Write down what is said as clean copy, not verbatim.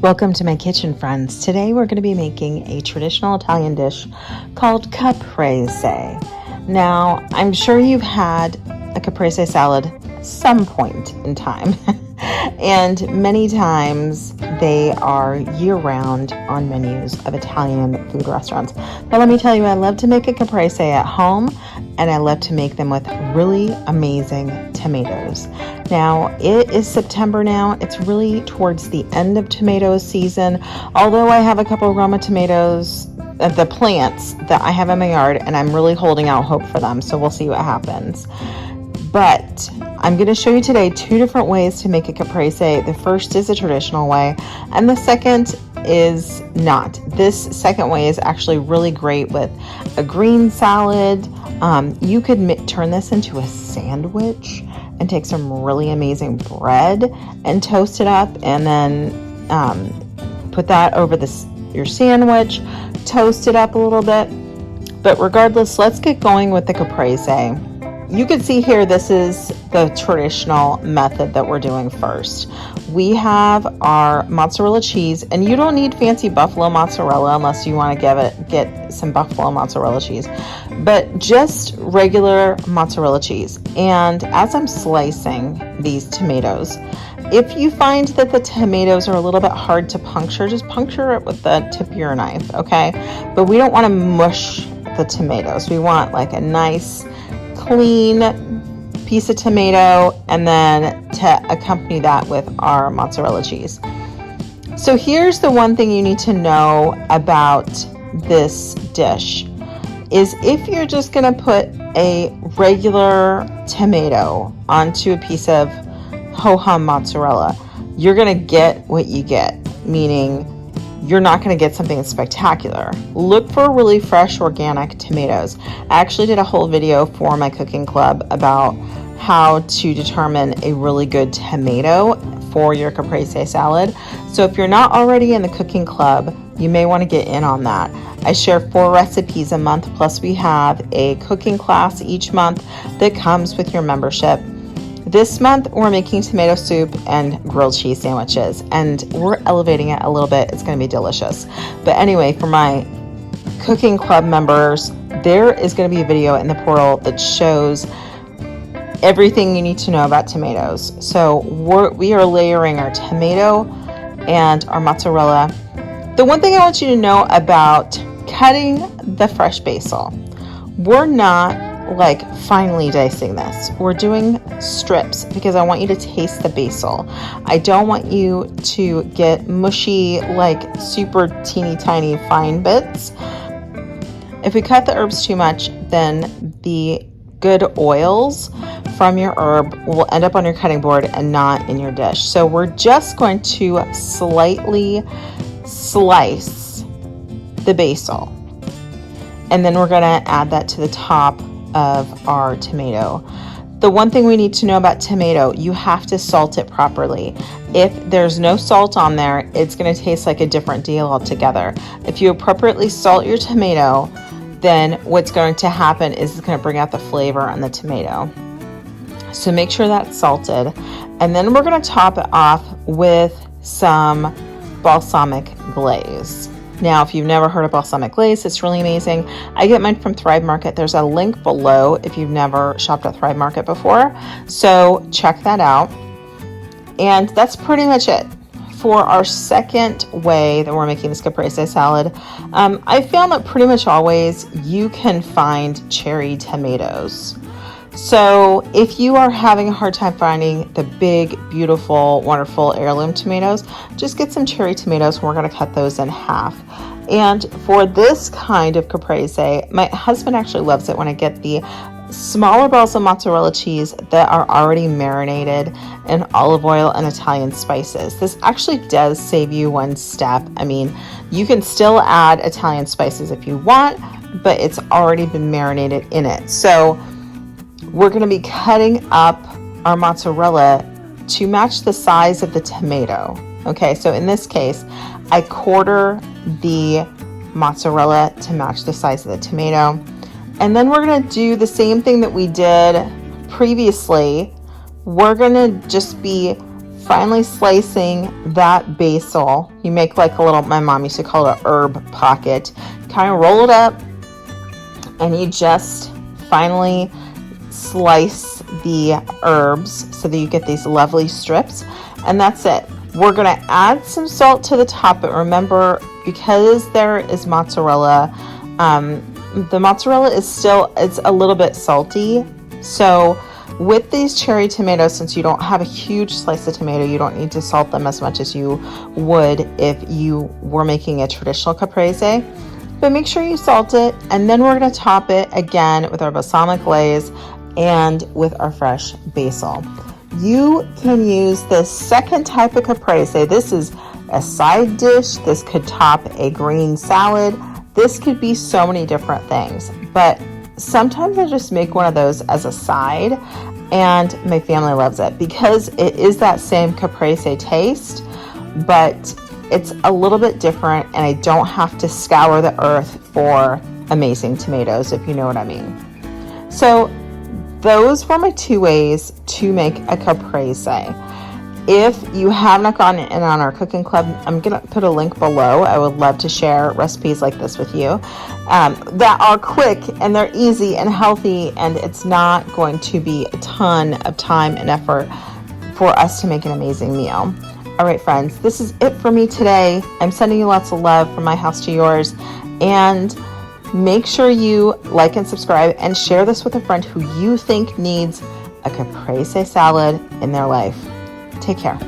Welcome to my kitchen, friends. Today we're going to be making a traditional Italian dish called Caprese. Now, I'm sure you've had a Caprese salad some point in time, and many times they are year-round on menus of Italian food restaurants. But let me tell you, I love to make a Caprese at home, and I love to make them with really amazing tomatoes. Now, it is September now. It's really towards the end of tomato season. Although I have a couple of Roma tomatoes, the plants that I have in my yard, and I'm really holding out hope for them. So we'll see what happens. But I'm going to show you today two different ways to make a caprese. The first is a traditional way, and the second is not. This second way is actually really great with a green salad. You could turn this into a sandwich and take some really amazing bread and toast it up, and then put that over your sandwich, toast it up a little bit. But regardless, let's get going with the caprese. You can see here, this is the traditional method that we're doing first. We have our mozzarella cheese, and you don't need fancy buffalo mozzarella unless you want to get some buffalo mozzarella cheese, but just regular mozzarella cheese. And as I'm slicing these tomatoes, if you find that the tomatoes are a little bit hard to puncture, just puncture it with the tip of your knife, okay? But we don't want to mush the tomatoes. We want like a nice clean piece of tomato, and then to accompany that with our mozzarella cheese. So here's the one thing you need to know about this dish is if you're just going to put a regular tomato onto a piece of ho-hum mozzarella, you're going to get what you get, meaning you're not going to get something spectacular. Look for really fresh organic tomatoes. I actually did a whole video for my cooking club about how to determine a really good tomato for your caprese salad. So if you're not already in the cooking club, you may want to get in on that. I share 4 recipes a month, plus we have a cooking class each month that comes with your membership. This month, we're making tomato soup and grilled cheese sandwiches, and we're elevating it a little bit. It's going to be delicious. But anyway, for my cooking club members, there is going to be a video in the portal that shows everything you need to know about tomatoes. So we are layering our tomato and our mozzarella. The one thing I want you to know about cutting the fresh basil, we're not like finely dicing this. We're doing strips because I want you to taste the basil. I don't want you to get mushy, like super teeny tiny fine bits. If we cut the herbs too much, then the good oils from your herb will end up on your cutting board and not in your dish. So we're just going to slightly slice the basil, and then we're going to add that to the top of our tomato. The one thing we need to know about tomato, you have to salt it properly. If there's no salt on there, it's going to taste like a different deal altogether. If you appropriately salt your tomato, then what's going to happen is it's going to bring out the flavor on the tomato. So make sure that's salted. And then we're going to top it off with some balsamic glaze. Now, if you've never heard of balsamic glaze, it's really amazing. I get mine from Thrive Market. There's a link below if you've never shopped at Thrive Market before. So check that out. And that's pretty much it. For our second way that we're making this caprese salad, I found that pretty much always you can find cherry tomatoes. So if you are having a hard time finding the big, beautiful, wonderful heirloom tomatoes, just get some cherry tomatoes, and we're going to cut those in half. And for this kind of caprese, my husband actually loves it when I get the smaller balls of mozzarella cheese that are already marinated in olive oil and Italian spices. This actually does save you one step. I mean, you can still add Italian spices if you want, but it's already been marinated in it. So we're going to be cutting up our mozzarella to match the size of the tomato. Okay, so in this case, I quarter the mozzarella to match the size of the tomato. And then we're going to do the same thing that we did previously. We're going to just be finally slicing that basil. You make like a little, my mom used to call it a herb pocket. Kind of roll it up, and you just finally slice the herbs so that you get these lovely strips, and that's it. We're going to add some salt to the top, but remember, because there is mozzarella, the mozzarella is still, it's a little bit salty. So with these cherry tomatoes, since you don't have a huge slice of tomato, you don't need to salt them as much as you would if you were making a traditional caprese. But make sure you salt it, and then we're going to top it again with our balsamic glaze and with our fresh basil. You can use the second type of caprese. This is a side dish. This could top a green salad. This could be so many different things. But sometimes I just make one of those as a side, and my family loves it because it is that same caprese taste, but it's a little bit different, and I don't have to scour the earth for amazing tomatoes, if you know what I mean. So those were my 2 ways to make a caprese. If you have not gotten in on our cooking club, I'm going to put a link below. I would love to share recipes like this with you that are quick, and they're easy and healthy, and it's not going to be a ton of time and effort for us to make an amazing meal. All right, friends, this is it for me today. I'm sending you lots of love from my house to yours, and make sure you like and subscribe and share this with a friend who you think needs a caprese salad in their life. Take care.